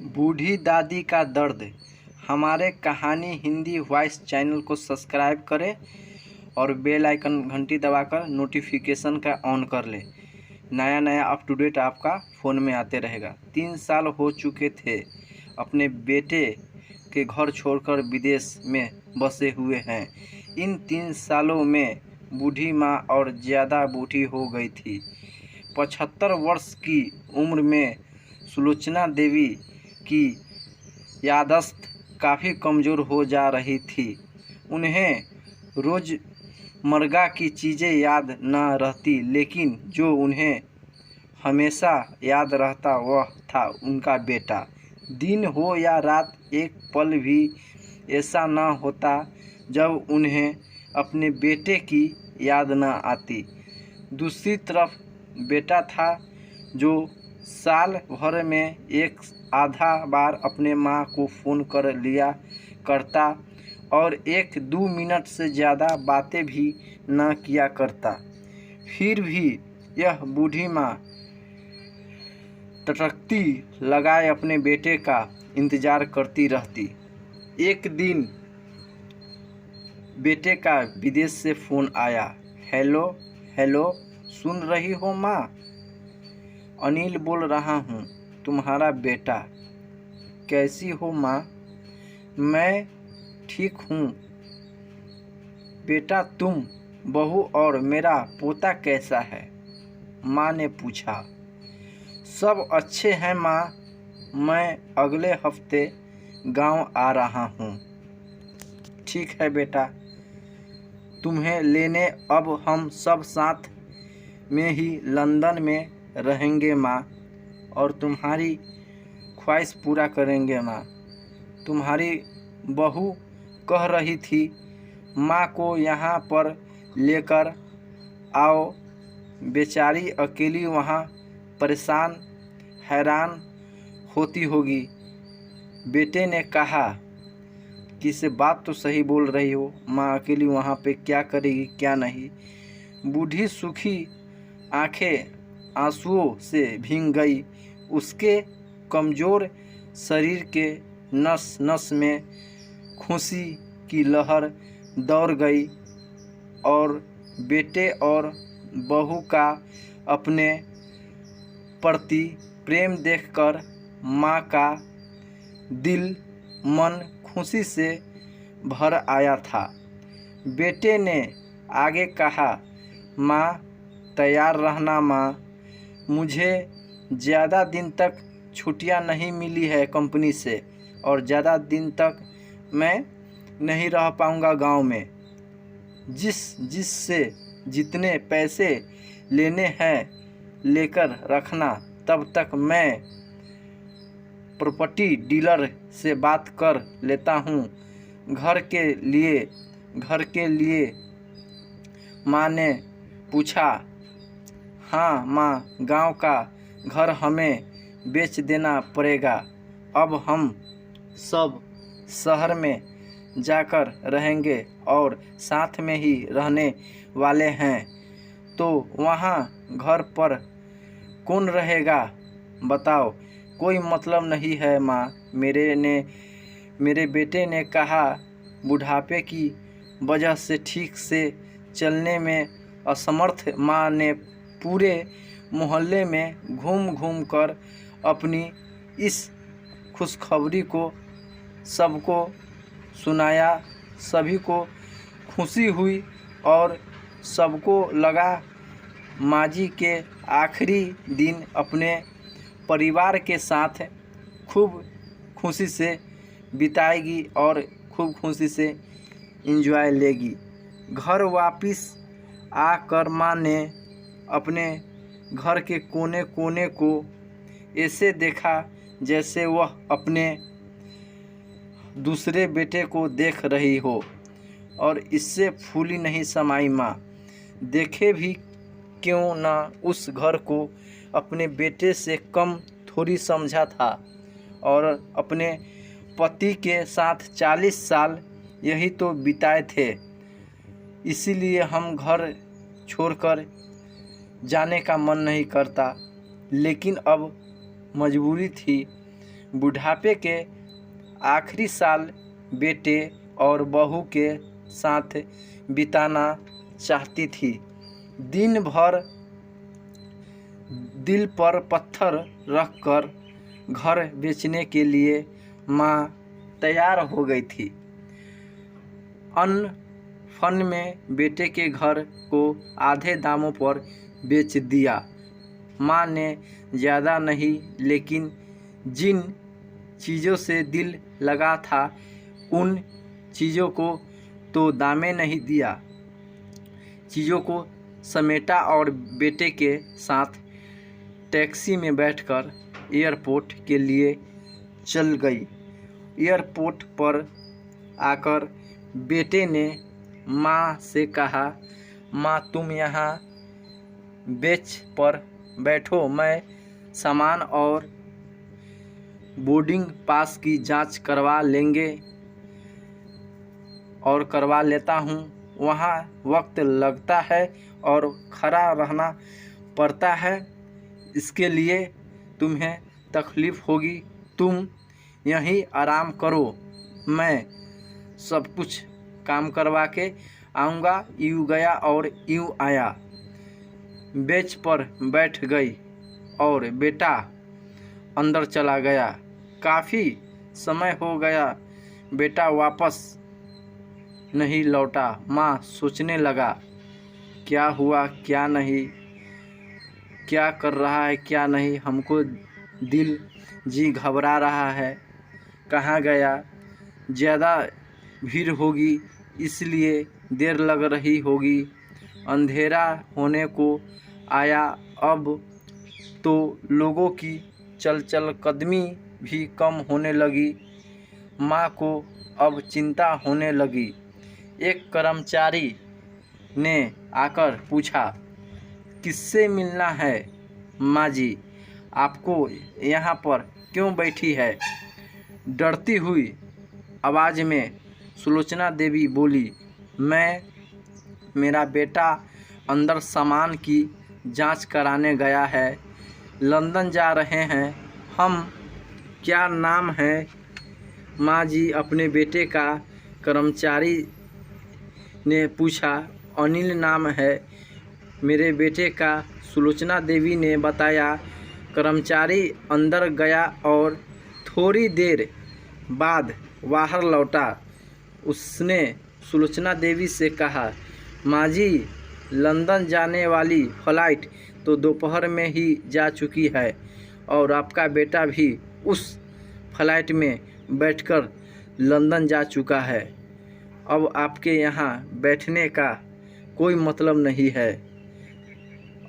बूढ़ी दादी का दर्द। हमारे कहानी हिंदी वॉइस चैनल को सब्सक्राइब करें और बेल आइकन घंटी दबाकर नोटिफिकेशन का ऑन कर लें। नया नया अप टू डेट आपका फ़ोन में आते रहेगा। 3 साल हो चुके थे अपने बेटे के घर छोड़कर विदेश में बसे हुए हैं। इन 3 सालों में बूढ़ी माँ और ज़्यादा बूढ़ी हो गई थी। 75 वर्ष की उम्र में सुलोचना देवी की याददाश्त काफ़ी कमज़ोर हो जा रही थी। उन्हें रोज़मर्रा की चीज़ें याद न रहती, लेकिन जो उन्हें हमेशा याद रहता वह था उनका बेटा। दिन हो या रात, एक पल भी ऐसा न होता जब उन्हें अपने बेटे की याद न आती। दूसरी तरफ बेटा था जो साल भर में एक आधा बार अपने माँ को फ़ोन कर लिया करता और 1-2 मिनट से ज़्यादा बातें भी न किया करता। फिर भी यह बूढ़ी माँ टटकती लगाए अपने बेटे का इंतज़ार करती रहती। एक दिन बेटे का विदेश से फ़ोन आया। हेलो हेलो, सुन रही हो माँ? अनिल बोल रहा हूँ, तुम्हारा बेटा। कैसी हो माँ? मैं ठीक हूँ बेटा, तुम, बहू और मेरा पोता कैसा है? माँ ने पूछा। सब अच्छे हैं माँ, मैं अगले हफ्ते गांव आ रहा हूँ। ठीक है बेटा, तुम्हें लेने अब हम सब साथ में ही लंदन में रहेंगे माँ, और तुम्हारी ख्वाहिश पूरा करेंगे माँ। तुम्हारी बहू कह रही थी माँ को यहाँ पर लेकर आओ, बेचारी अकेली वहाँ परेशान हैरान होती होगी। बेटे ने कहा कि से बात तो सही बोल रही हो माँ, अकेली वहाँ पे क्या करेगी क्या नहीं। बूढ़ी सूखी आंखें आंसुओं से भीग गई। उसके कमज़ोर शरीर के नस नस में खुशी की लहर दौड़ गई और बेटे और बहू का अपने प्रति प्रेम देखकर माँ का दिल मन खुशी से भर आया था। बेटे ने आगे कहा, माँ तैयार रहना माँ, मुझे ज़्यादा दिन तक छुट्टियां नहीं मिली है कंपनी से और ज़्यादा दिन तक मैं नहीं रह पाऊँगा गांव में। जिससे जितने पैसे लेने हैं लेकर रखना, तब तक मैं प्रॉपर्टी डीलर से बात कर लेता हूँ घर के लिए। माँ ने पूछा। हाँ माँ, गांव का घर हमें बेच देना पड़ेगा। अब हम सब शहर में जाकर रहेंगे और साथ में ही रहने वाले हैं, तो वहाँ घर पर कौन रहेगा बताओ? कोई मतलब नहीं है माँ, मेरे बेटे ने कहा। बुढ़ापे की वजह से ठीक से चलने में असमर्थ माँ ने पूरे मोहल्ले में घूम घूम कर अपनी इस खुशखबरी को सबको सुनाया। सभी को खुशी हुई और सबको लगा माँ जी के आखिरी दिन अपने परिवार के साथ खूब खुशी से बिताएगी और खूब खुशी से एंजॉय लेगी। घर वापस आकर माँ ने अपने घर के कोने कोने को ऐसे देखा जैसे वह अपने दूसरे बेटे को देख रही हो, और इससे फूली नहीं समाई माँ। देखे भी क्यों ना उस घर को अपने बेटे से कम थोड़ी समझा था, और अपने पति के साथ 40 साल यही तो बिताए थे। इसीलिए हम घर छोड़कर जाने का मन नहीं करता, लेकिन अब मजबूरी थी। बुढ़ापे के आखिरी साल बेटे और बहू के साथ बिताना चाहती थी। दिन भर दिल पर पत्थर रखकर घर बेचने के लिए माँ तैयार हो गई थी। अन्न फन में बेटे के घर को आधे दामों पर बेच दिया। माँ ने ज़्यादा नहीं, लेकिन जिन चीज़ों से दिल लगा था उन चीज़ों को तो दामे नहीं दिया। चीज़ों को समेटा और बेटे के साथ टैक्सी में बैठकर एयरपोर्ट के लिए चल गई। एयरपोर्ट पर आकर बेटे ने माँ से कहा, माँ तुम यहाँ बेंच पर बैठो, मैं सामान और बोर्डिंग पास की जांच करवा लेता हूँ। वहाँ वक्त लगता है और खड़ा रहना पड़ता है, इसके लिए तुम्हें तकलीफ़ होगी। तुम यहीं आराम करो, मैं सब कुछ काम करवा के आऊँगा। यूँ गया और यूँ आया। बेंच पर बैठ गई और बेटा अंदर चला गया। काफ़ी समय हो गया, बेटा वापस नहीं लौटा। माँ सोचने लगा, क्या हुआ क्या नहीं, क्या कर रहा है क्या नहीं, हमको दिल जी घबरा रहा है। कहाँ गया? ज़्यादा भीड़ होगी इसलिए देर लग रही होगी। अंधेरा होने को आया, अब तो लोगों की चल कदमी भी कम होने लगी। माँ को अब चिंता होने लगी। एक कर्मचारी ने आकर पूछा, किससे मिलना है माँ जी? आपको यहाँ पर क्यों बैठी है? डरती हुई आवाज़ में सुलोचना देवी बोली, मेरा बेटा अंदर सामान की जांच कराने गया है, लंदन जा रहे हैं हम। क्या नाम है माँ जी अपने बेटे का? कर्मचारी ने पूछा। अनिल नाम है मेरे बेटे का, सुलोचना देवी ने बताया। कर्मचारी अंदर गया और थोड़ी देर बाद बाहर लौटा। उसने सुलोचना देवी से कहा, माँ जी लंदन जाने वाली फ़्लाइट तो दोपहर में ही जा चुकी है और आपका बेटा भी उस फ्लाइट में बैठकर लंदन जा चुका है। अब आपके यहाँ बैठने का कोई मतलब नहीं है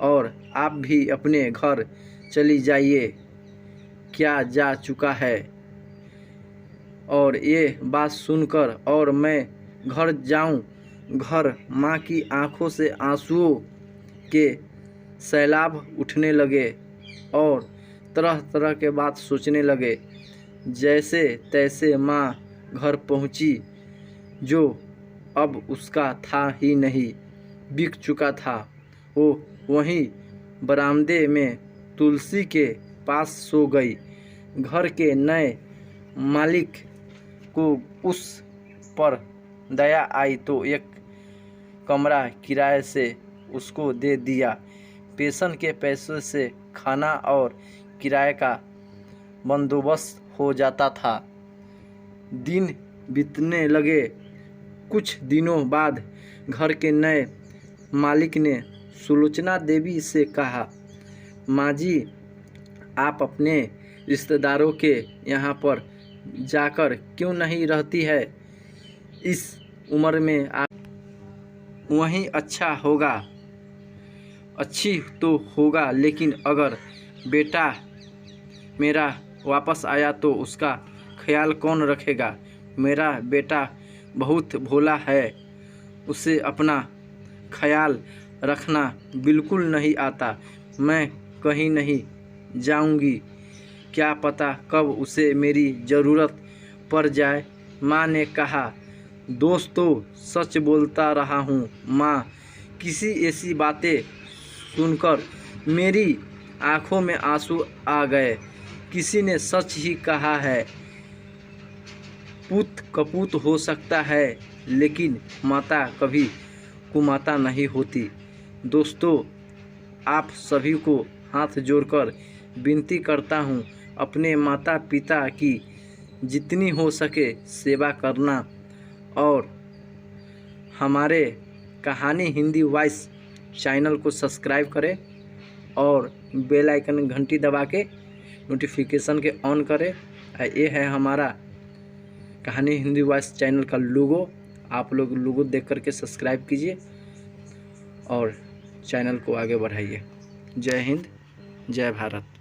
और आप भी अपने घर चली जाइए। क्या जा चुका है? और ये बात सुनकर और मैं घर जाऊं? घर माँ की आंखों से आंसुओं के सैलाब उठने लगे और तरह तरह के बात सोचने लगे। जैसे तैसे माँ घर पहुँची, जो अब उसका था ही नहीं, बिक चुका था। वो वहीं बरामदे में तुलसी के पास सो गई। घर के नए मालिक को उस पर दया आई तो एक कमरा किराए से उसको दे दिया। पेंशन के पैसे से खाना और किराए का बंदोबस्त हो जाता था। दिन बीतने लगे। कुछ दिनों बाद घर के नए मालिक ने सुलोचना देवी से कहा, माँ जी आप अपने रिश्तेदारों के यहाँ पर जाकर क्यों नहीं रहती है? इस उम्र में आप वहीं अच्छा होगा। अच्छी तो होगा, लेकिन अगर बेटा मेरा वापस आया तो उसका ख्याल कौन रखेगा? मेरा बेटा बहुत भोला है, उसे अपना ख्याल रखना बिल्कुल नहीं आता। मैं कहीं नहीं जाऊंगी, क्या पता कब उसे मेरी ज़रूरत पड़ जाए। माँ ने कहा, दोस्तों सच बोलता रहा हूँ माँ। किसी ऐसी बातें सुनकर मेरी आँखों में आंसू आ गए। किसी ने सच ही कहा है, पुत कपूत हो सकता है लेकिन माता कभी कुमाता नहीं होती। दोस्तों, आप सभी को हाथ जोड़कर विनती करता हूँ, अपने माता पिता की जितनी हो सके सेवा करना और हमारे कहानी हिंदी वॉइस चैनल को सब्सक्राइब करें और बेल आइकन घंटी दबा के नोटिफिकेशन के ऑन करें। ये है हमारा कहानी हिंदी वॉइस चैनल का लोगो। आप लोग लोगो देख करके सब्सक्राइब कीजिए और चैनल को आगे बढ़ाइए। जय हिंद, जय भारत।